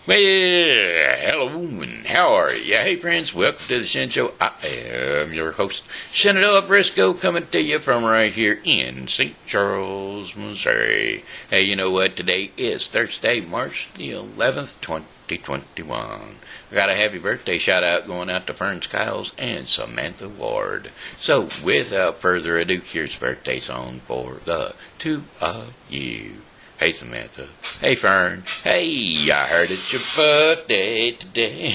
Well, hello and how are you? Hey friends, welcome to the Shen Show. I am your host, Samantha Briscoe, coming to you from right here in St. Charles, Missouri. Hey, you know what? Today is Thursday, March the 11th, 2021. I got a happy birthday shout out going out to Fern Skyles and Samantha Wardd. So, without further ado, here's birthday song for the two of you. Hey Samantha. Hey Fern. Hey, I heard it's your birthday today.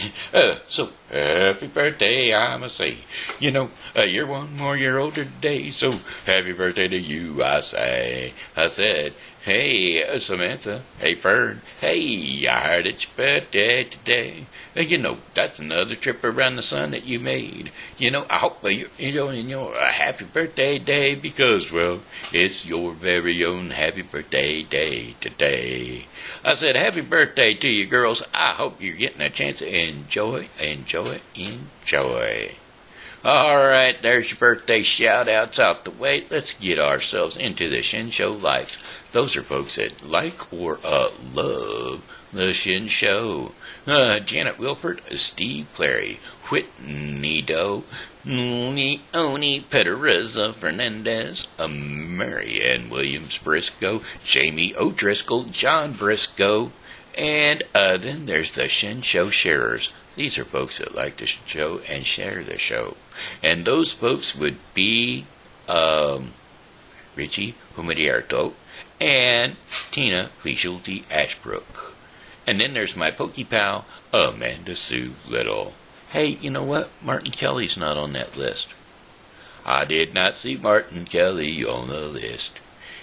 So happy birthday, I must say. You know, you're 1 more year older today, so happy birthday to you, I say. I said, hey Samantha. Hey Fern. Hey, I heard it's your birthday today. You know, that's another trip around the sun that you made. You know, I hope you're enjoying your happy birthday day because, well, it's your very own happy birthday day today. I said, happy birthday to you girls. I hope you're getting a chance to enjoy. All right, there's your birthday shout-outs out the way. Let's get ourselves into the Shen Show likes. Those are folks that like or love the Shen Show. Janet Wilford, Steve Clary, Whitney Do, Leony Pedraza Fernandez, Ann Williams Briscoe, Jamie O'Driscoll, John Briscoe, and then there's the Shen Show sharers. These are folks that like the show and share the show. And those folks would be Richie Humarito and Tina Kleeschulte Ashbrook. And then there's my pokey pal, Amanda Sue Little. Hey, you know what? Martin Kelly's not on that list. I did not see Martin Kelly on the list.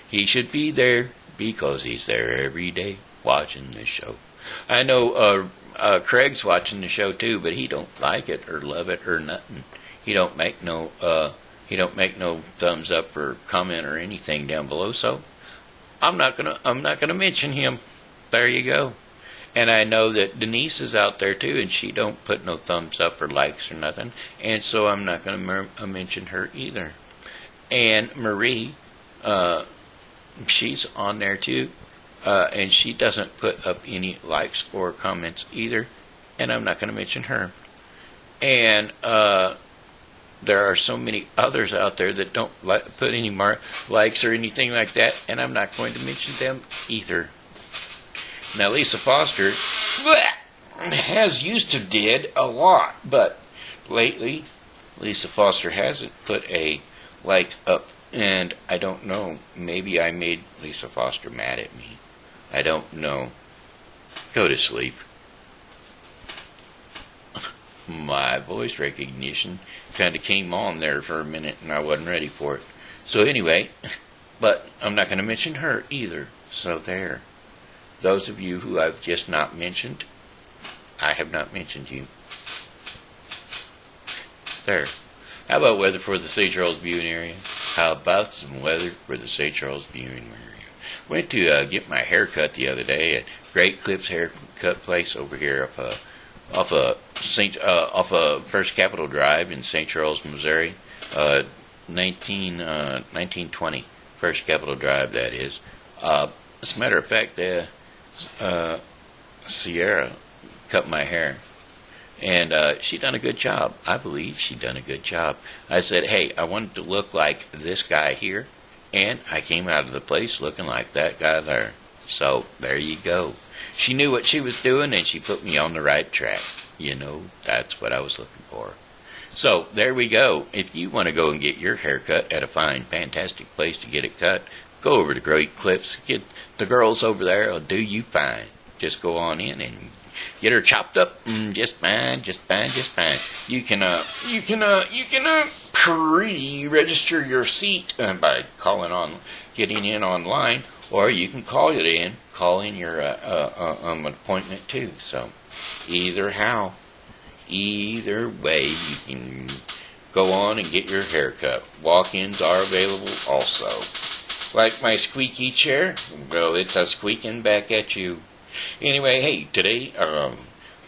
He should be there because he's there every day watching the show. I know Craig's watching the show too, but he don't like it or love it or nothing. He don't make no thumbs up or comment or anything down below. So I'm not gonna mention him. There you go. And I know that Denise is out there too, and she don't put no thumbs up or likes or nothing, and so I'm not going to mention her either. And Marie, she's on there too, and she doesn't put up any likes or comments either, and I'm not going to mention her. And there are so many others out there that don't put any likes or anything like that, and I'm not going to mention them either. Now, Lisa Foster used to did a lot, but lately, Lisa Foster hasn't put a like up, and I don't know. Maybe I made Lisa Foster mad at me. I don't know. Go to sleep. My voice recognition kind of came on there for a minute, and I wasn't ready for it. So anyway, but I'm not going to mention her either, so there. Those of you who I've just not mentioned, I have not mentioned you. There. How about weather for the St. Charles viewing area? How about some weather for the St. Charles viewing area? Went to get my hair cut the other day at Great Clips Haircut Place over here off of First Capitol Drive in St. Charles, Missouri. 1920 First Capitol Drive, that is. As a matter of fact, Sierra cut my hair, and she done a good job. I believe she done a good job. I said, hey, I wanted to look like this guy here, and I came out of the place looking like that guy there. So there you go. She knew what she was doing, and she put me on the right track. You know, that's what I was looking for. So there we go. If you want to go and get your hair cut at a fine, fantastic place to get it cut, go over to Great Clips. Get the girls over there will do you fine. Just go on in and get her chopped up. Just fine. You can pre-register your seat by getting in online, or you can call in your appointment too. So either way, you can go on and get your hair cut. Walk-ins are available also. Like my squeaky chair? Well, it's a squeaking back at you. Anyway, hey, today,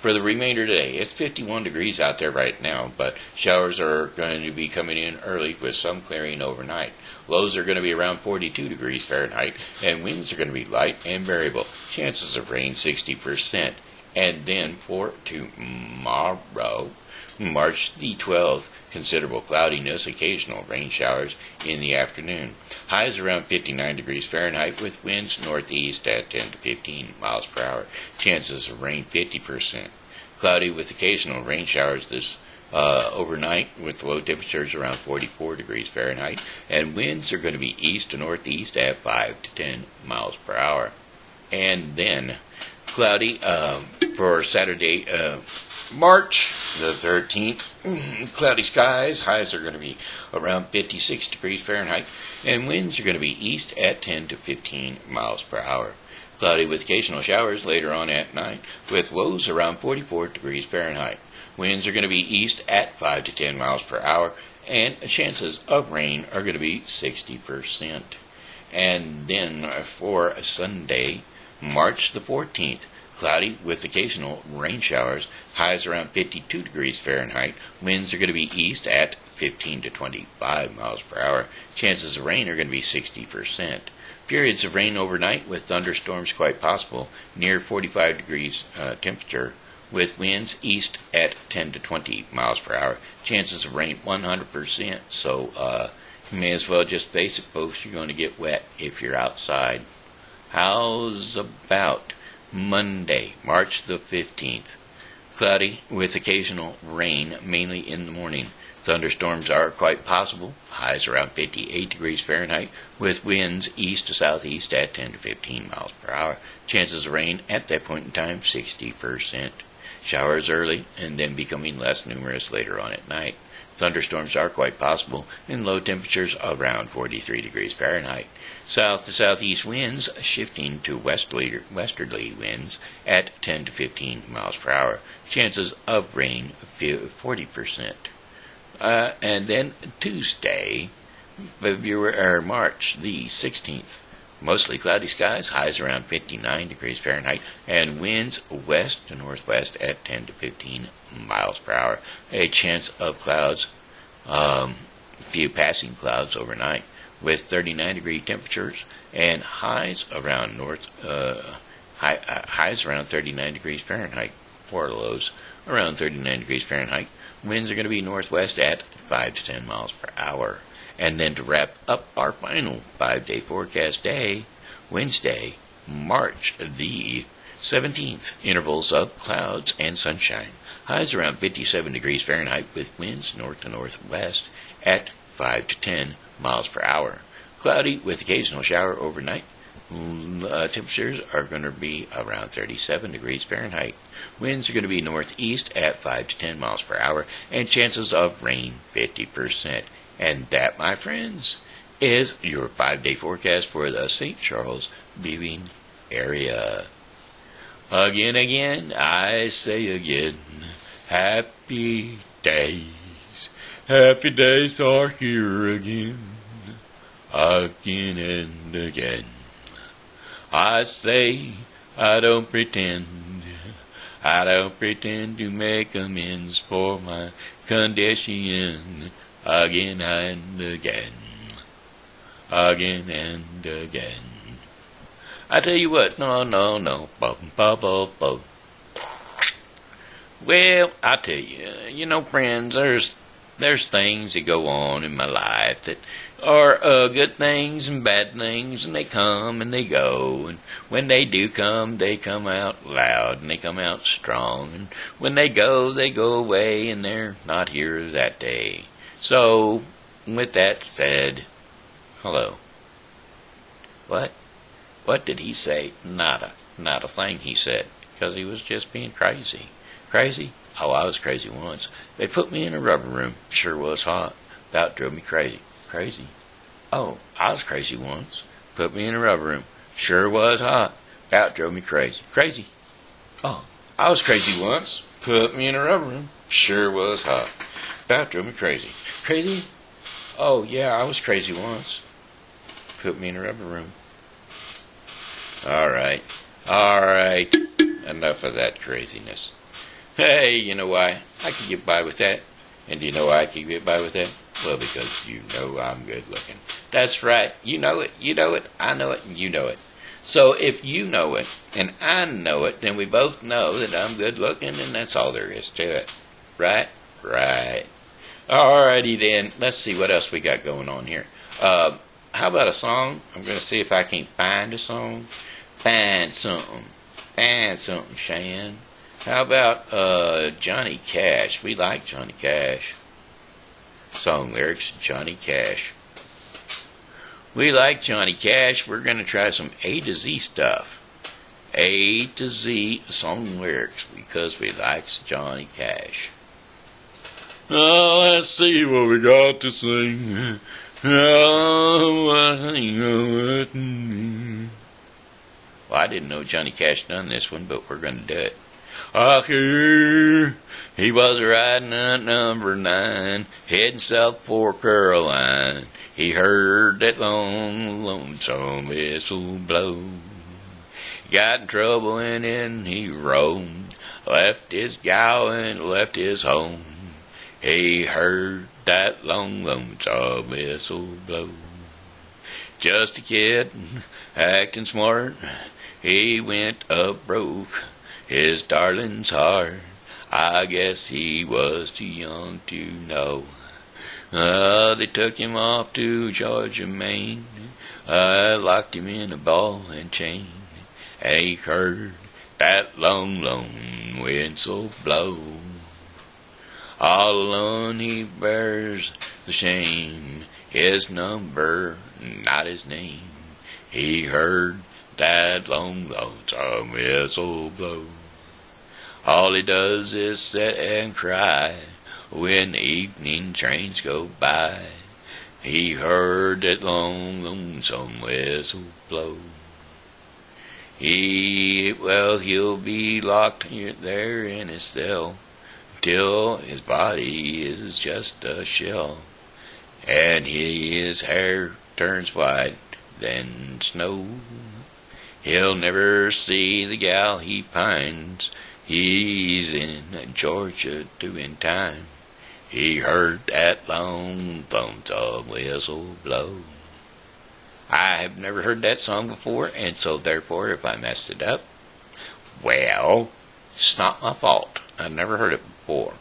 for the remainder of the day, it's 51 degrees out there right now, but showers are going to be coming in early with some clearing overnight. Lows are going to be around 42 degrees Fahrenheit, and winds are going to be light and variable. Chances of rain 60%. And then for tomorrow, March the 12th, considerable cloudiness, occasional rain showers in the afternoon. Highs around 59 degrees Fahrenheit with winds northeast at 10 to 15 miles per hour. Chances of rain 50%. Cloudy with occasional rain showers this overnight with low temperatures around 44 degrees Fahrenheit. And winds are going to be east to northeast at 5 to 10 miles per hour. And then cloudy for Saturday, March the 13th. Cloudy skies. Highs are going to be around 56 degrees Fahrenheit. And winds are going to be east at 10 to 15 miles per hour. Cloudy with occasional showers later on at night with lows around 44 degrees Fahrenheit. Winds are going to be east at 5 to 10 miles per hour. And chances of rain are going to be 60%. And then for Sunday, March the 14th, cloudy with occasional rain showers, highs around 52 degrees Fahrenheit. Winds are going to be east at 15 to 25 miles per hour. Chances of rain are going to be 60%. Periods of rain overnight with thunderstorms quite possible, near 45 degrees temperature, with winds east at 10 to 20 miles per hour. Chances of rain 100%, so you may as well just face it, folks. You're going to get wet if you're outside. How's about Monday, March the 15th? Cloudy with occasional rain, mainly in the morning. Thunderstorms are quite possible. Highs around 58 degrees Fahrenheit, with winds east to southeast at 10 to 15 miles per hour. Chances of rain at that point in time, 60%. Showers early, and then becoming less numerous later on at night. Thunderstorms are quite possible, and low temperatures around 43 degrees Fahrenheit. South to southeast winds shifting to westerly winds at 10 to 15 miles per hour. Chances of rain 40%. And then Tuesday, March the 16th. Mostly cloudy skies, highs around 59 degrees Fahrenheit, and winds west to northwest at 10 to 15 miles per hour. A chance of clouds, few passing clouds overnight, with 39-degree temperatures and highs around highs around 39 degrees Fahrenheit, or lows around 39 degrees Fahrenheit. Winds are going to be northwest at 5 to 10 miles per hour. And then to wrap up our final 5-day forecast day, Wednesday, March the 17th, intervals of clouds and sunshine. Highs around 57 degrees Fahrenheit with winds north to northwest at 5 to 10 miles per hour. Cloudy with occasional shower overnight. Temperatures are going to be around 37 degrees Fahrenheit. Winds are going to be northeast at 5 to 10 miles per hour, and chances of rain 50%. And that, my friends, is your 5-day forecast for the St. Charles viewing area. Again, I say again, happy days. Happy days are here again and again. I say, I don't pretend to make amends for my condition again and again. I tell you what, no. Well, I tell you, friends, there's things that go on in my life that are good things and bad things, and they come and they go, and when they do come, they come out loud and they come out strong, and when they go away, and they're not here that day. So, with that said, hello. What? What did he say? Not a thing he said, because he was just being crazy. Crazy? Oh, I was crazy once. They put me in a rubber room. Sure was hot. About drove me crazy. Crazy? Oh, I was crazy once. Put me in a rubber room. Sure was hot. About drove me crazy. Crazy? Oh, I was crazy once. Put me in a rubber room. Sure was hot. About drove me crazy. Crazy? Oh, yeah, I was crazy once. Put me in a rubber room. All right. Enough of that craziness. Hey, you know why I can get by with that? And do you know why I can get by with that? Well, because you know I'm good looking. That's right. You know it. I know it, and you know it. So if you know it and I know it, then we both know that I'm good looking, and that's all there is to it. Right? Right. Alrighty then. Let's see what else we got going on here. How about a song? I'm going to see if I can find a song. Find something. Find something, Shan. How about Johnny Cash? We like Johnny Cash. Song lyrics, Johnny Cash. We like Johnny Cash. We're going to try some A to Z stuff. A to Z song lyrics because we like Johnny Cash. Oh, let's see what we got to sing. Oh, well, I didn't know Johnny Cash done this one, but we're going to do it. I hear he was riding at number 9, heading south for Caroline. He heard that long, lonesome whistle blow. Got in trouble and then he roamed, left his gal and left his home. He heard that long, lonesome whistle blow. Just a kid, acting smart, he went up broke. His darling's heart, I guess he was too young to know. They took him off to Georgia, Maine. Locked him in a ball and chain. And he heard that long, long whistle blow. All alone he bears the shame. His number, not his name. He heard that long, lonesome whistle blow. All he does is sit and cry when the evening trains go by. He heard that long, lonesome whistle blow. He'll be locked there in his cell till his body is just a shell, and his hair turns white than snow. He'll never see the gal he pines. He's in Georgia doing time. He heard that long, lonesome whistle blow. I have never heard that song before, and so therefore, if I messed it up, well, it's not my fault. I've never heard it before.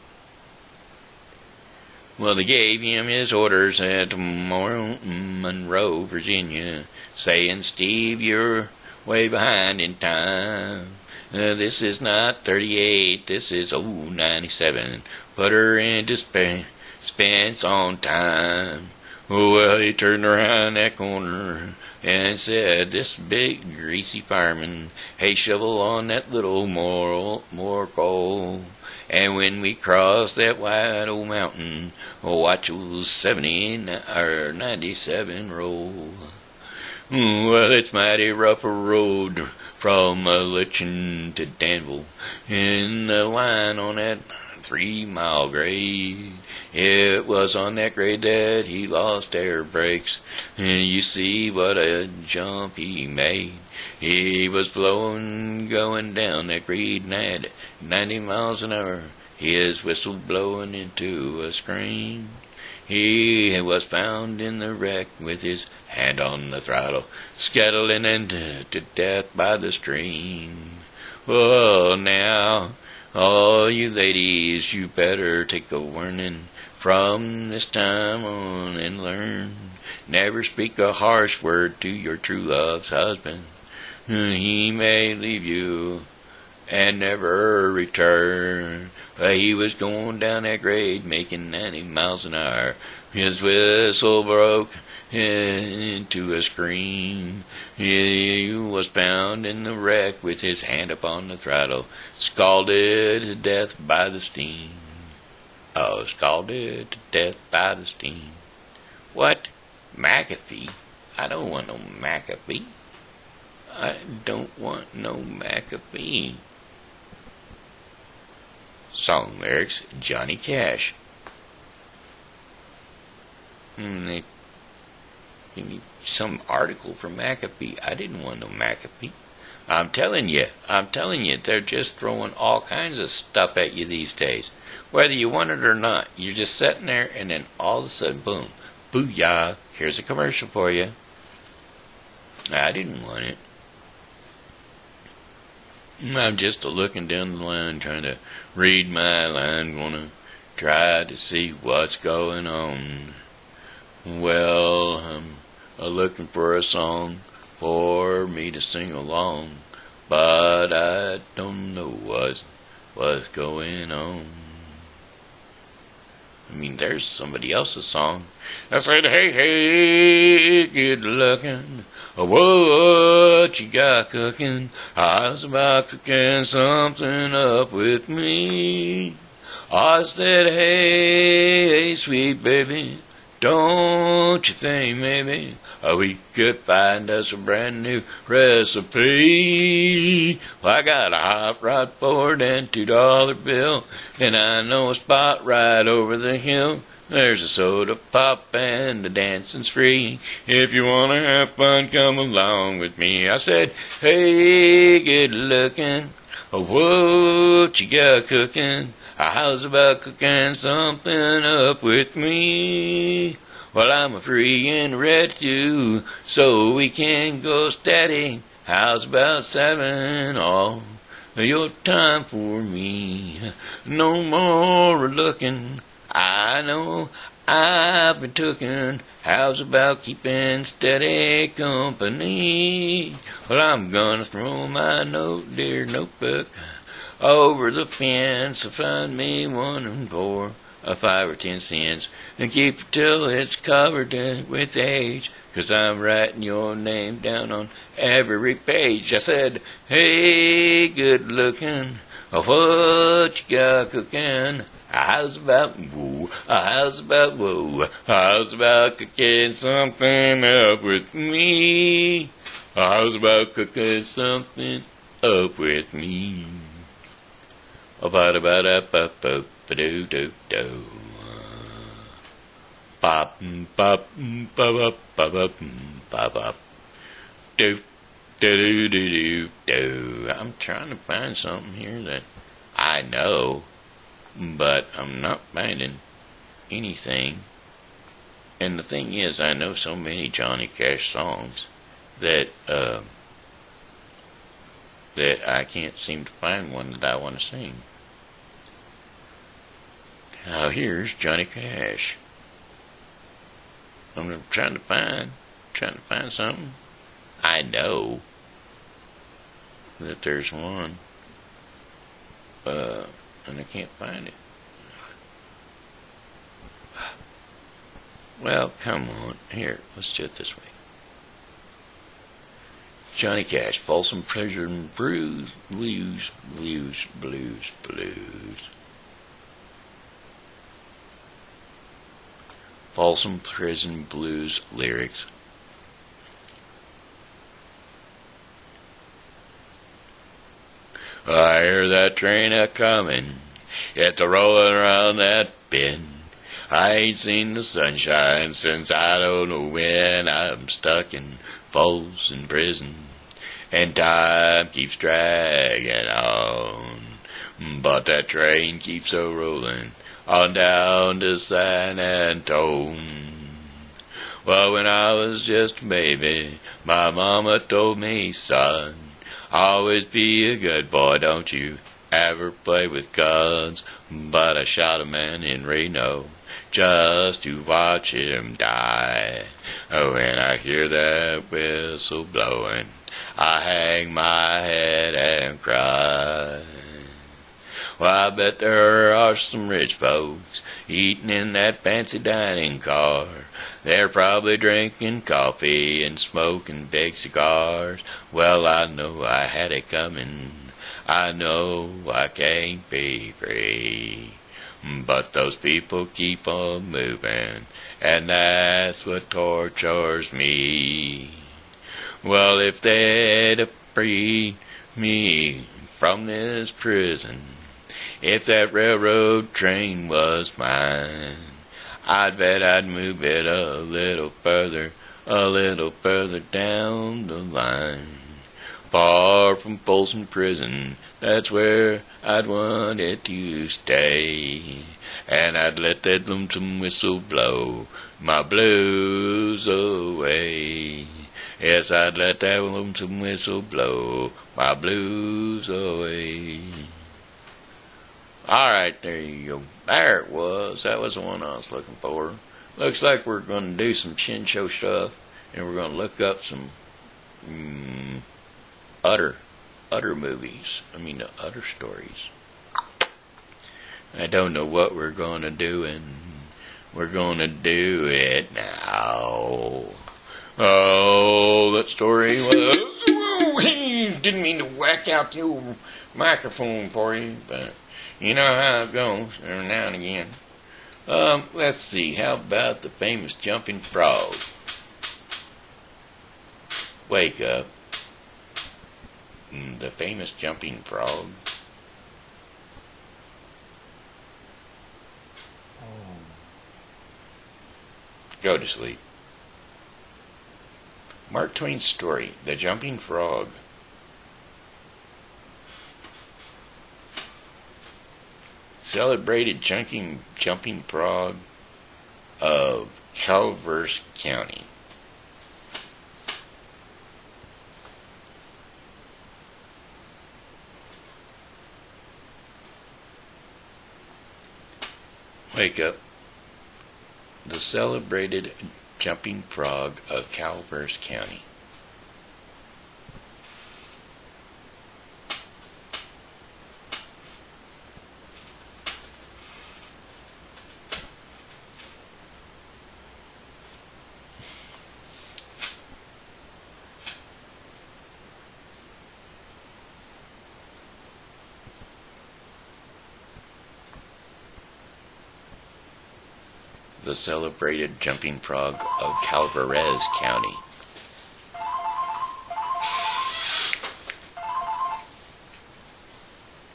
Well, they gave him his orders at Monroe, Virginia, saying, Steve, you're way behind in time. This is not 38, this is 97. Put her in dispense on time. Oh, well, he turned around that corner and said, this big greasy fireman, hey, shovel on that little more coal. And when we cross that wide old mountain, watch those 70 or 97 roll. Well, it's mighty rough a road from Lichen to Danville, in the line on that 3-mile grade. It was on that grade that he lost air brakes, and you see what a jump he made. He was blowing, going down that grade 90 miles an hour, his whistle blowing into a scream. He was found in the wreck with his hand on the throttle, scuttling to death by the stream. Oh, now, all you ladies, you better take a warning from this time on and learn. Never speak a harsh word to your true love's husband. He may leave you and never return. He was going down that grade making 90 miles an hour. His whistle broke into a scream. He was found in the wreck with his hand upon the throttle, scalded to death by the steam. Oh, scalded to death by the steam. What? McAfee? I don't want no McAfee. I don't want no McAfee. Song lyrics, Johnny Cash. They give me some article from McAfee. I didn't want no McAfee. I'm telling you, they're just throwing all kinds of stuff at you these days. Whether you want it or not, you're just sitting there and then all of a sudden, boom, booyah, here's a commercial for you. I didn't want it. I'm just a-looking down the line, trying to read my line, gonna try to see what's going on. Well, I'm a-looking for a song for me to sing along, but I don't know what's going on. I mean, there's somebody else's song. I said, hey, hey, good looking. What you got cooking? I was about cooking something up with me. I said, hey, sweet baby, don't you think maybe we could find us a brand new recipe? Well, I got a hot rod Ford and $2 bill, and I know a spot right over the hill. There's a soda pop and the dancing's free. If you want to have fun, come along with me. I said, hey, good looking, what you got cooking? How's about cooking something up with me? Well, I'm free and ready to, so we can go steady. How's about 7 all your time for me? No more looking, I know I've been tooken. How's about keeping steady company? Well, I'm gonna throw my dear notebook over the fence to find me one for 5 or 10 cents, and keep it till it's covered with age, 'cause I'm writing your name down on every page. I said, hey, good looking, what you got cooking? How's about whoa? How's about whoa? How's about cooking something up with me? How's about cooking something up with me? Ba-da-ba-da-ba-ba-ba-do-do-do. Bop-bop-bop-bop-bop-bop. Do-do-do-do-do. I'm trying to find something here that I know, but I'm not finding anything. And the thing is, I know so many Johnny Cash songs that I can't seem to find one that I want to sing. Now here's Johnny Cash. I'm trying to find something. I know that there's one, and I can't find it. Well, come on. Here, let's do it this way. Johnny Cash, Folsom Prison Blues. Folsom Prison Blues lyrics. I hear that train a-comin', it's a-rollin' around that bend. I ain't seen the sunshine since I don't know when. I'm stuck in Folsom Prison, and time keeps dragging on. But that train keeps a-rollin' on down to San Antone. Well, when I was just a baby, my mama told me, son, always be a good boy, don't you ever play with guns. But I shot a man in Reno just to watch him die. When I hear that whistle blowing, I hang my head and cry. Well, I bet there are some rich folks eating in that fancy dining car. They're probably drinking coffee and smoking big cigars. Well, I know I had it coming. I know I can't be free. But those people keep on moving, and that's what tortures me. Well, if they'd have freed me from this prison, if that railroad train was mine, I'd bet I'd move it a little further down the line. Far from Folsom Prison, that's where I'd want it to stay. And I'd let that lonesome whistle blow my blues away. Yes, I'd let that lonesome whistle blow my blues away. Alright, there you go. There it was. That was the one I was looking for. Looks like we're going to do some Shen Show stuff, and we're going to look up some utter movies. Utter stories. I don't know what we're going to do, and we're going to do it now. Oh, that story was... Didn't mean to whack out the old microphone for you, but you know how it goes every now and again. Let's see. How about the famous jumping frog? Wake up. The famous jumping frog. Go to sleep. Mark Twain's story, The Jumping Frog. Celebrated jumping frog of Calvert County. Wake up. The celebrated jumping frog of Calvert County. The celebrated jumping frog of Calvert County.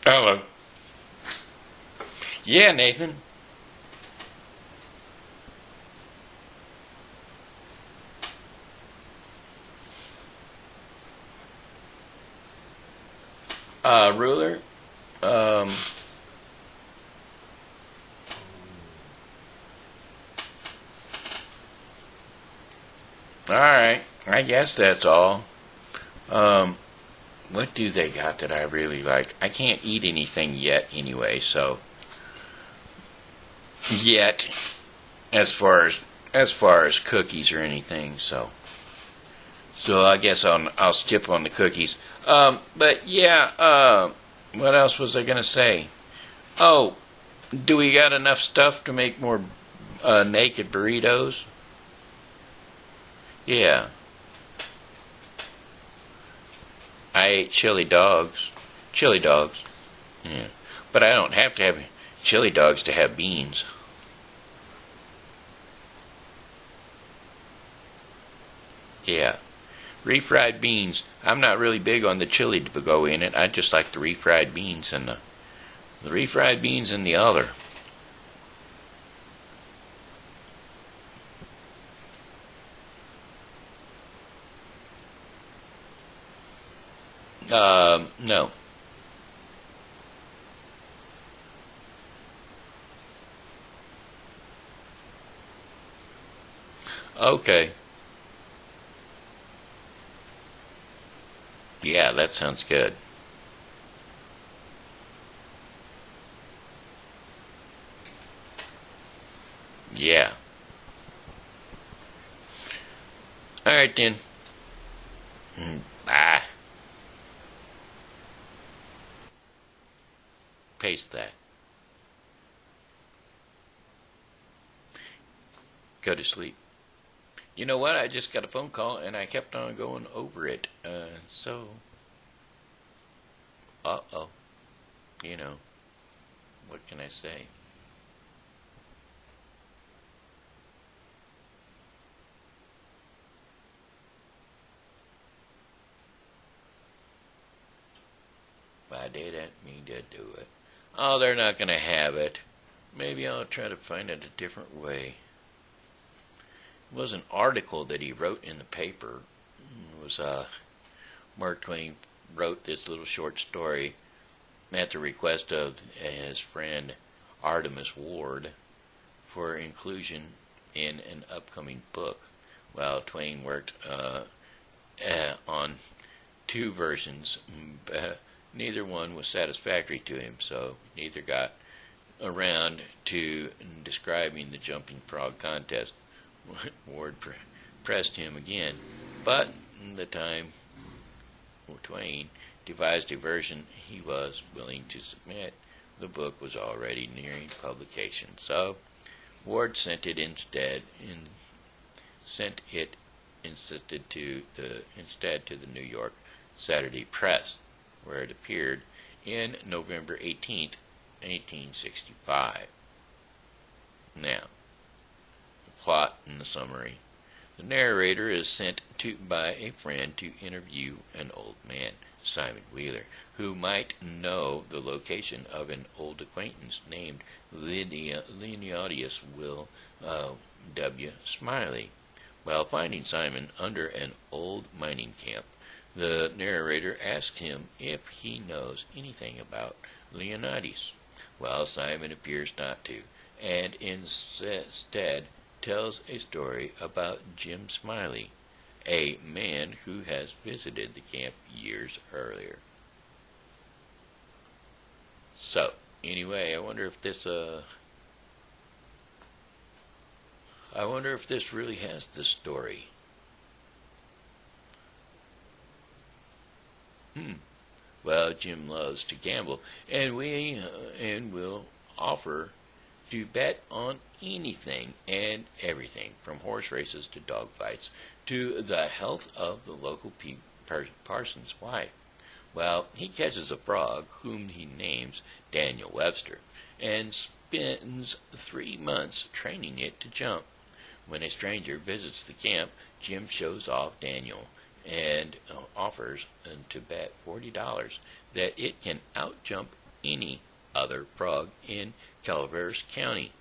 Hello. Yeah, Nathan. Ruler. Alright, I guess that's all. What do they got that I really like? I can't eat anything yet anyway, so yet as far as cookies or anything, so I guess I'll skip on the cookies. But yeah, what else was I gonna say? Oh, do we got enough stuff to make more naked burritos? Yeah. I ate chili dogs. Chili dogs. Yeah. But I don't have to have chili dogs to have beans. Yeah. Refried beans. I'm not really big on the chili to go in it. I just like the refried beans and the refried beans and the other. No. Okay. Yeah, that sounds good. Yeah. Alright then. Bye. Paste that. Go to sleep. You know what? I just got a phone call and I kept on going over it. Uh-oh. You know, what can I say? I didn't mean to do it. Oh, they're not going to have it. Maybe I'll try to find it a different way. It was an article that he wrote in the paper. It was Mark Twain wrote this little short story at the request of his friend Artemus Ward for inclusion in an upcoming book. While Twain worked on two versions, but neither one was satisfactory to him, so neither got around to describing the jumping frog contest. Ward pressed him again, but the time Twain devised a version he was willing to submit, the book was already nearing publication, so Ward sent it instead to the New York Saturday Press, where it appeared in November 18th, 1865. Now, the plot and the summary. The narrator is sent by a friend to interview an old man, Simon Wheeler, who might know the location of an old acquaintance named Leonidas Will W. Smiley. While finding Simon under an old mining camp, the narrator asks him if he knows anything about Leonidas. Well, Simon appears not to, and instead tells a story about Jim Smiley, a man who has visited the camp years earlier. So, anyway, I wonder if this really has the story. Well, Jim loves to gamble, and will offer to bet on anything and everything, from horse races to dog fights, to the health of the local parson's wife. Well, he catches a frog, whom he names Daniel Webster, and spends 3 months training it to jump. When a stranger visits the camp, Jim shows off Daniel and offers to bet $40 that it can outjump any other frog in Calaveras County.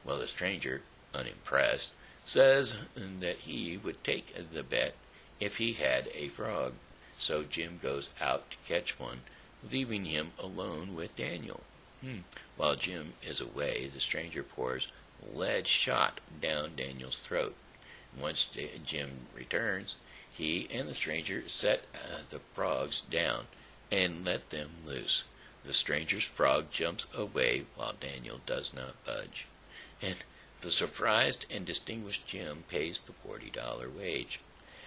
Well, the stranger, unimpressed, says that he would take the bet if he had a frog. So Jim goes out to catch one, leaving him alone with Daniel. While Jim is away, the stranger pours lead shot down Daniel's throat. Once Jim returns, he and the stranger set the frogs down and let them loose. The stranger's frog jumps away while Daniel does not budge, and the surprised and distinguished Jim pays the $40 wage.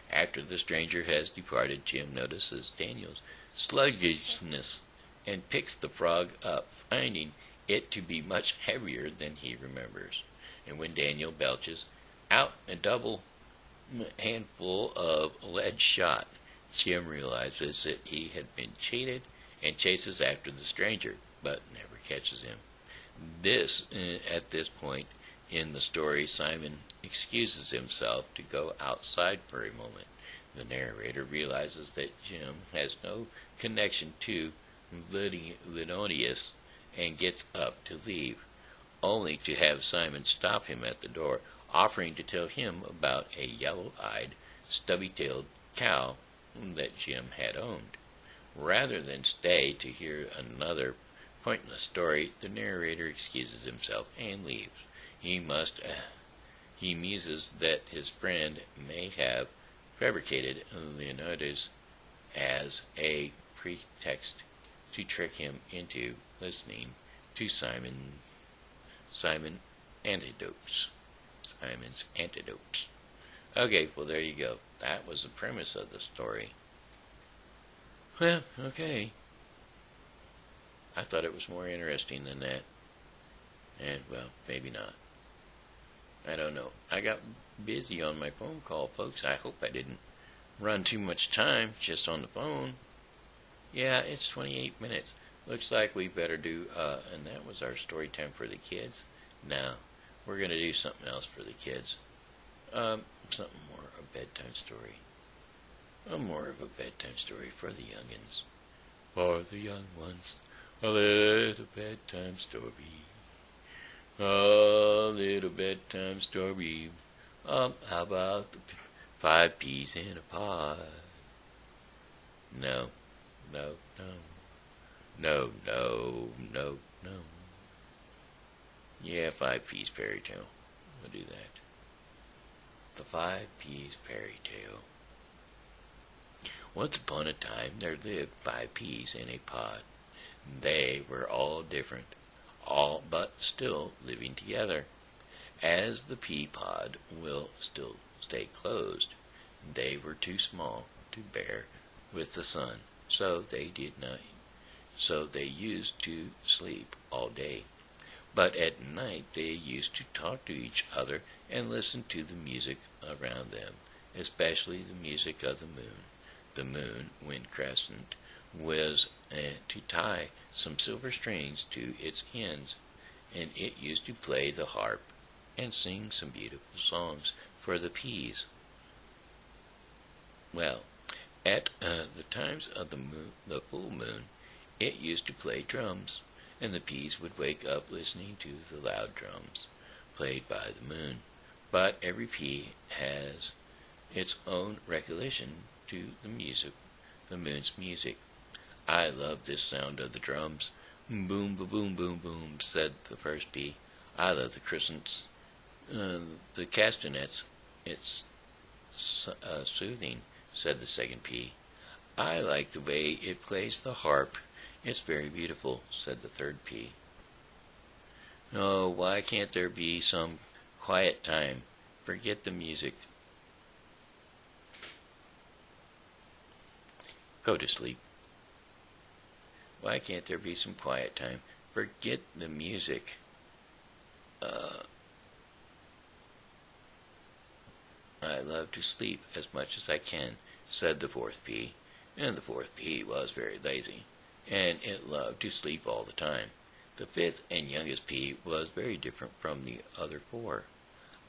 After the stranger has departed, Jim notices Daniel's sluggishness and picks the frog up, finding it to be much heavier than he remembers. And when Daniel belches out a double handful of lead shot, Jim realizes that he had been cheated and chases after the stranger, but never catches him. At this point in the story, Simon excuses himself to go outside for a moment. The narrator realizes that Jim has no connection to Leonidas and gets up to leave, only to have Simon stop him at the door, offering to tell him about a yellow-eyed, stubby-tailed cow that Jim had owned. Rather than stay to hear another pointless story, the narrator excuses himself and leaves. He muses that his friend may have fabricated Leonidas as a pretext to trick him into listening to Simon's anecdotes. Okay, well, there you go. That was the premise of the story. Well, okay. I thought it was more interesting than that. And, well, maybe not. I don't know. I got busy on my phone call, folks. I hope I didn't run too much time just on the phone. Yeah, it's 28 minutes. Looks like we better do, and that was our story time for the kids. Now, we're going to do something else for the kids. Something more, a bedtime story. More of a bedtime story for the youngins. For the young ones, a little bedtime story. A little bedtime story. How about the 5 peas in a pod? No. Yeah, 5 peas fairy tale. We'll do that. The 5 peas fairy tale. Once upon a time there lived 5 peas in a pod. They were all different, all but still living together, as the pea pod will still stay closed. They were too small to bear with the sun, so they used to sleep all day. But at night they used to talk to each other and listen to the music around them, especially the music of the moon. The moon, when crescent, was to tie some silver strings to its ends, and it used to play the harp and sing some beautiful songs for the peas. Well, at the times of the full moon, it used to play drums, and the peas would wake up listening to the loud drums played by the moon. But every pea has its own recollection to the music, the moon's music. I love this sound of the drums. Boom, ba boom, boom, boom, said the first pea. I love the crescents, the castanets. It's soothing, said the second pea. I like the way it plays the harp. It's very beautiful, said the third pea. Oh, why can't there be some quiet time? Forget the music. Go to sleep. Why can't there be some quiet time? Forget the music. I love to sleep as much as I can, said the fourth pea. And the fourth pea was very lazy, and it loved to sleep all the time. The fifth and youngest pea was very different from the other 4.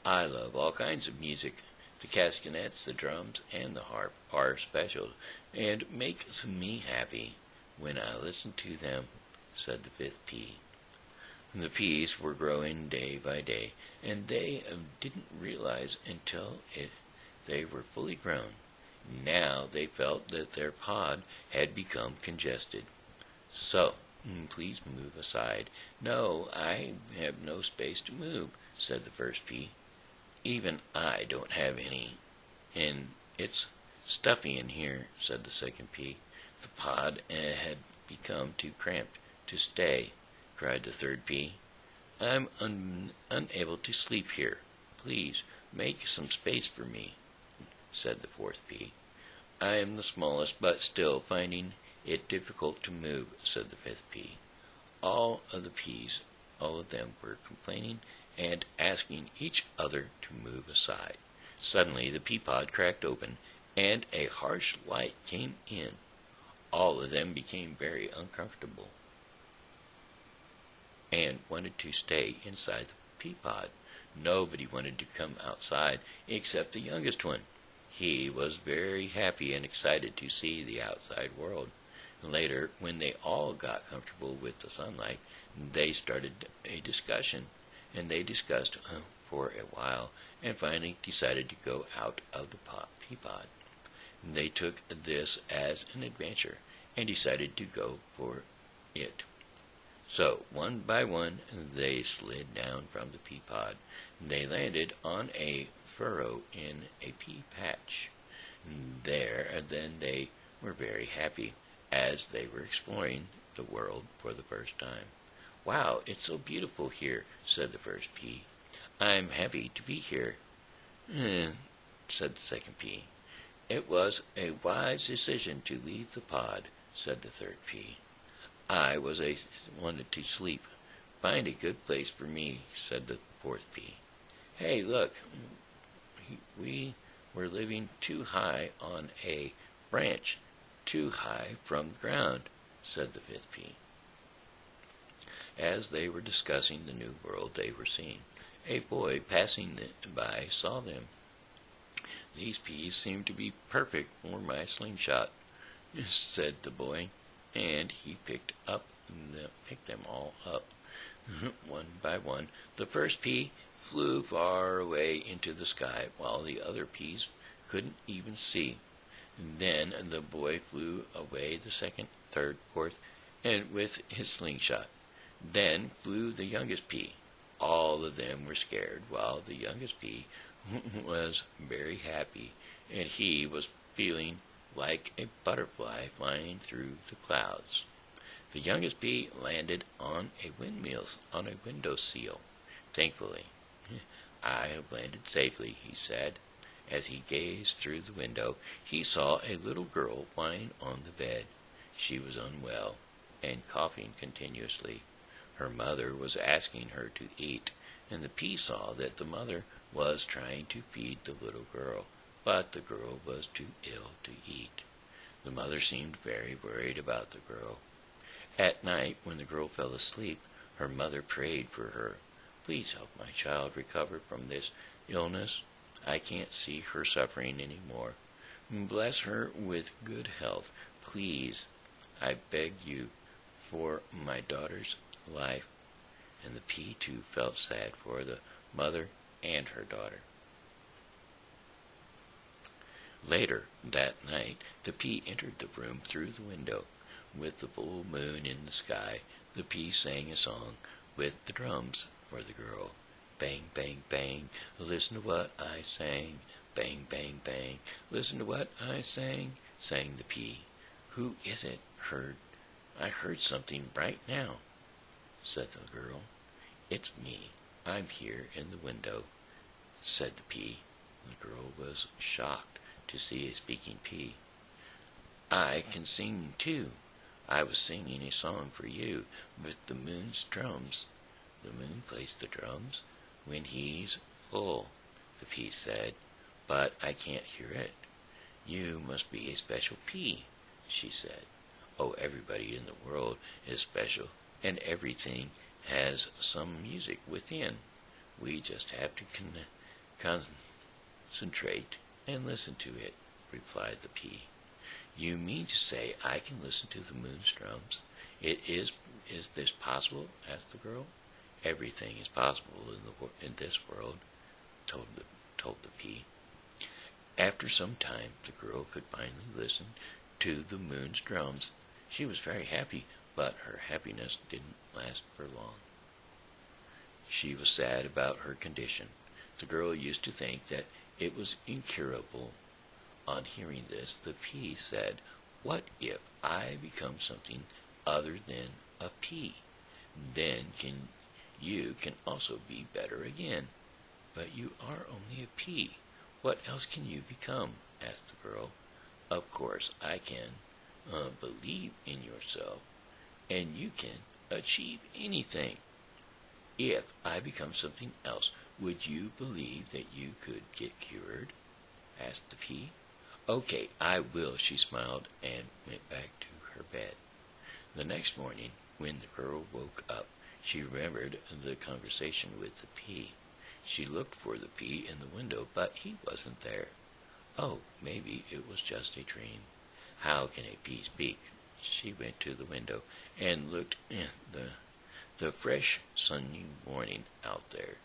I love all kinds of music. The castanets, the drums, and the harp are special, and makes me happy when I listen to them, said the fifth pea. The peas were growing day by day, and they didn't realize until they were fully grown. Now they felt that their pod had become congested. So, please move aside. No, I have no space to move, said the first pea. Even I don't have any, and it's stuffy in here, said the second pea. The pod had become too cramped to stay, cried the third pea. I'm unable to sleep here. Please make some space for me, said the fourth pea. I am the smallest, but still finding it difficult to move, said the fifth pea. All of them were complaining and asking each other to move aside. Suddenly the pea pod cracked open, and a harsh light came in. All of them became very uncomfortable and wanted to stay inside the pea pod. Nobody wanted to come outside except the youngest one. He was very happy and excited to see the outside world. Later, when they all got comfortable with the sunlight, they started a discussion, and they discussed for a while, and finally decided to go out of the pea pod. They took this as an adventure, and decided to go for it. So, one by one, they slid down from the pea pod. They landed on a furrow in a pea patch. Then they were very happy, as they were exploring the world for the first time. Wow, it's so beautiful here, said the first pea. I'm happy to be here, said the second pea. It was a wise decision to leave the pod, said the third pea. I wanted to sleep. Find a good place for me, said the fourth pea. Hey, look, we were living too high on a branch, too high from the ground, said the fifth pea. As they were discussing the new world they were seeing, a boy passing by saw them. These peas seem to be perfect for my slingshot, said the boy, and he picked them all up. One by one, the first pea flew far away into the sky, while the other peas couldn't even see. Then the boy flew away the second, third, fourth, and with his slingshot. Then flew the youngest pea. All of them were scared, while the youngest pea was very happy, and he was feeling like a butterfly flying through the clouds. The youngest pea landed on a windowsill. Thankfully, I have landed safely, he said. As he gazed through the window, he saw a little girl lying on the bed. She was unwell and coughing continuously. Her mother was asking her to eat, and the pea saw that the mother was trying to feed the little girl, but the girl was too ill to eat. The mother seemed very worried about the girl. At night, when the girl fell asleep, her mother prayed for her. Please help my child recover from this illness. I can't see her suffering any more. Bless her with good health. Please, I beg you, for my daughter's life. And the pea, too, felt sad for the mother and her daughter. Later that night, the pea entered the room through the window. With the full moon in the sky, the pea sang a song with the drums for the girl. Bang, bang, bang, listen to what I sang. Bang, bang, bang, listen to what I sang, sang the pea. Who is it? I heard something right now, said the girl. It's me. I'm here in the window, said the pea. The girl was shocked to see a speaking pea. I can sing too. I was singing a song for you with the moon's drums. The moon plays the drums when he's full, the pea said, but I can't hear it. You must be a special pea, she said. Oh, everybody in the world is special, and everything has some music within. We just have to concentrate and listen to it, replied the pea. You mean to say I can listen to the moon's drums? Is this possible? Asked the girl. Everything is possible in this world, told the pea. After some time, the girl could finally listen to the moon's drums. She was very happy, but her happiness didn't last for long. She was sad about her condition. The girl used to think that it was incurable. On hearing this, the pea said, What if I become something other than a pea? Then you can also be better again. But you are only a pea. What else can you become? Asked the girl. Of course I can. Believe in yourself, and you can achieve anything. If I become something else, would you believe that you could get cured? Asked the pea. Okay, I will, she smiled and went back to her bed. The next morning, when the girl woke up, she remembered the conversation with the pea. She looked for the pea in the window, but he wasn't there. Oh, maybe it was just a dream. How can a pea speak? She went to the window and looked at the fresh sunny morning out there.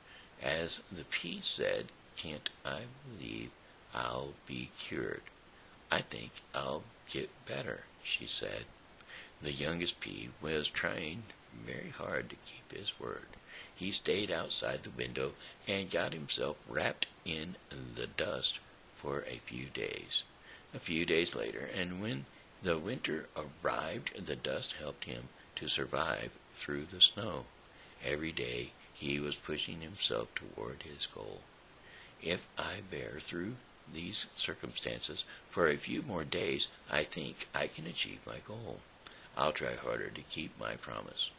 As the pea said, Can't I believe I'll be cured? I think I'll get better, she said. The youngest pea was trying very hard to keep his word. He stayed outside the window and got himself wrapped in the dust for a few days. A few days later, and when the winter arrived, the dust helped him to survive through the snow. Every day he was pushing himself toward his goal. If I bear through these circumstances for a few more days, I think I can achieve my goal. I'll try harder to keep my promise.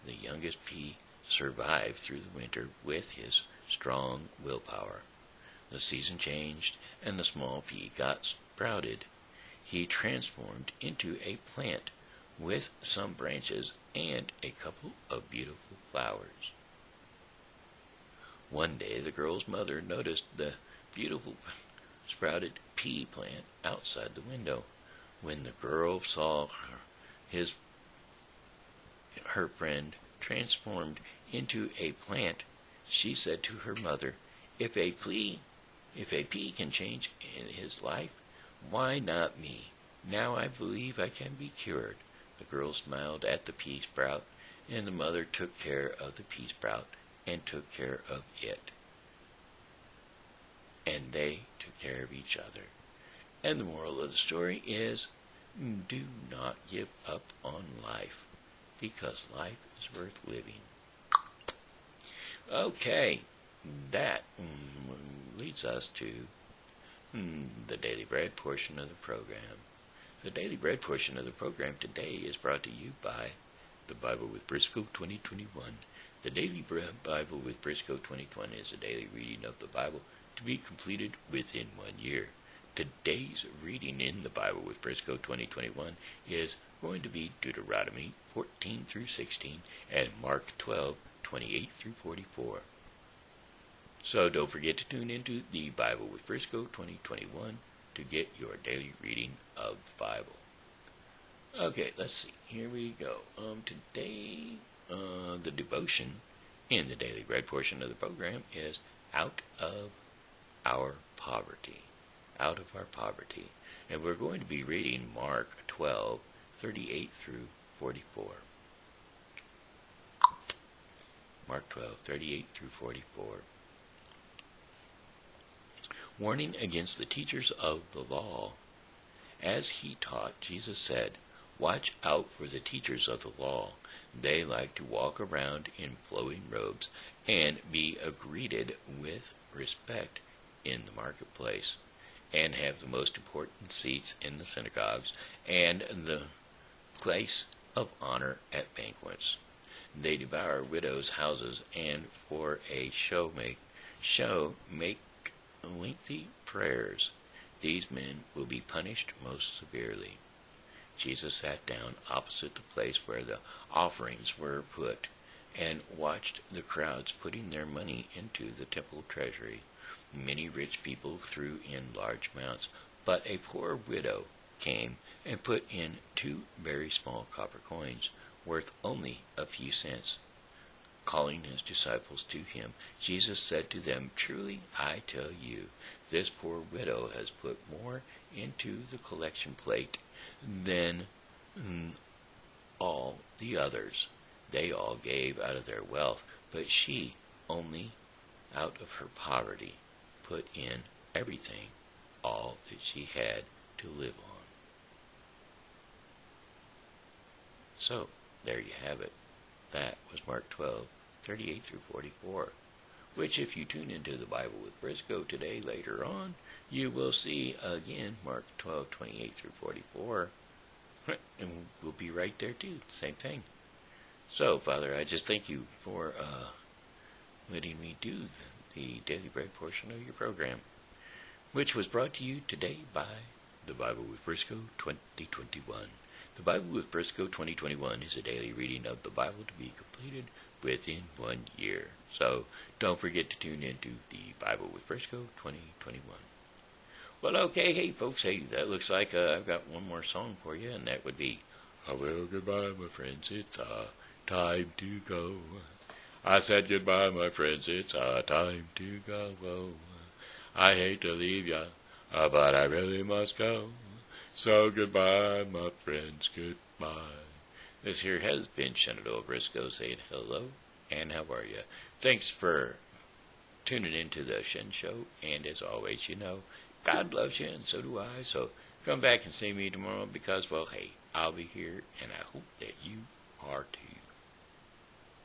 The youngest pea survived through the winter with his strong willpower. The season changed, and the small pea got sprouted. He transformed into a plant with some branches and a couple of beautiful flowers. One day the girl's mother noticed the beautiful sprouted pea plant outside the window. When the girl saw her friend transformed into a plant, she said to her mother, If a pea can change in his life, why not me? Now I believe I can be cured. The girl smiled at the pea sprout, and the mother took care of the pea sprout and took care of it. And they took care of each other. And the moral of the story is, do not give up on life, because life is worth living. Okay, that leads us to the Daily Bread portion of the program. The Daily Bread portion of the program today is brought to you by the Bible with Briscoe 2021. The Daily Bread Bible with Briscoe 2021 is a daily reading of the Bible to be completed within 1 year. Today's reading in the Bible with Briscoe 2021 is going to be Deuteronomy 14 through 16 and Mark 12, 28 through 44. So don't forget to tune into the Bible with Briscoe 2021 to get your daily reading of the Bible. Okay, let's see. Here we go. Today, the devotion in the Daily Bread portion of the program is Out of Our Poverty. Out of Our Poverty. And we're going to be reading Mark 12, 38 through 44. Mark 12, 38 through 44. Warning against the teachers of the law. As he taught, Jesus said, "Watch out for the teachers of the law. They like to walk around in flowing robes and be greeted with respect in the marketplace, and have the most important seats in the synagogues and the place of honor at banquets. They devour widows' houses, and for a show make lengthy prayers. These men will be punished most severely." Jesus sat down opposite the place where the offerings were put and watched the crowds putting their money into the temple treasury. Many rich people threw in large amounts, but a poor widow came and put in 2 very small copper coins, worth only a few cents. Calling his disciples to him, Jesus said to them, "Truly I tell you, this poor widow has put more into the collection plate than all the others. They all gave out of their wealth, but she, only out of her poverty, put in everything, all that she had to live on." So, there you have it. That was Mark 12, 38 through 44, which if you tune into the Bible with Briscoe today later on, you will see again Mark 12, 28 through 44, and we'll be right there too, same thing. So, Father, I just thank you for letting me do the Daily Bread portion of your program, which was brought to you today by the Bible with Briscoe 2021. The Bible with Briscoe 2021 is a daily reading of the Bible to be completed within 1 year. So don't forget to tune into the Bible with Briscoe 2021. Well, okay, hey folks, hey, that looks like I've got one more song for you, and that would be, "Well, goodbye, my friends, it's time to go. I said goodbye, my friends, it's time to go. I hate to leave ya, but I really must go. So goodbye, my friends, goodbye." This here has been Shenandoah Briscoe saying hello, and how are you? Thanks for tuning into the Shen Show, and as always, you know, God loves you, and so do I. So come back and see me tomorrow because, well, hey, I'll be here, and I hope that you are too.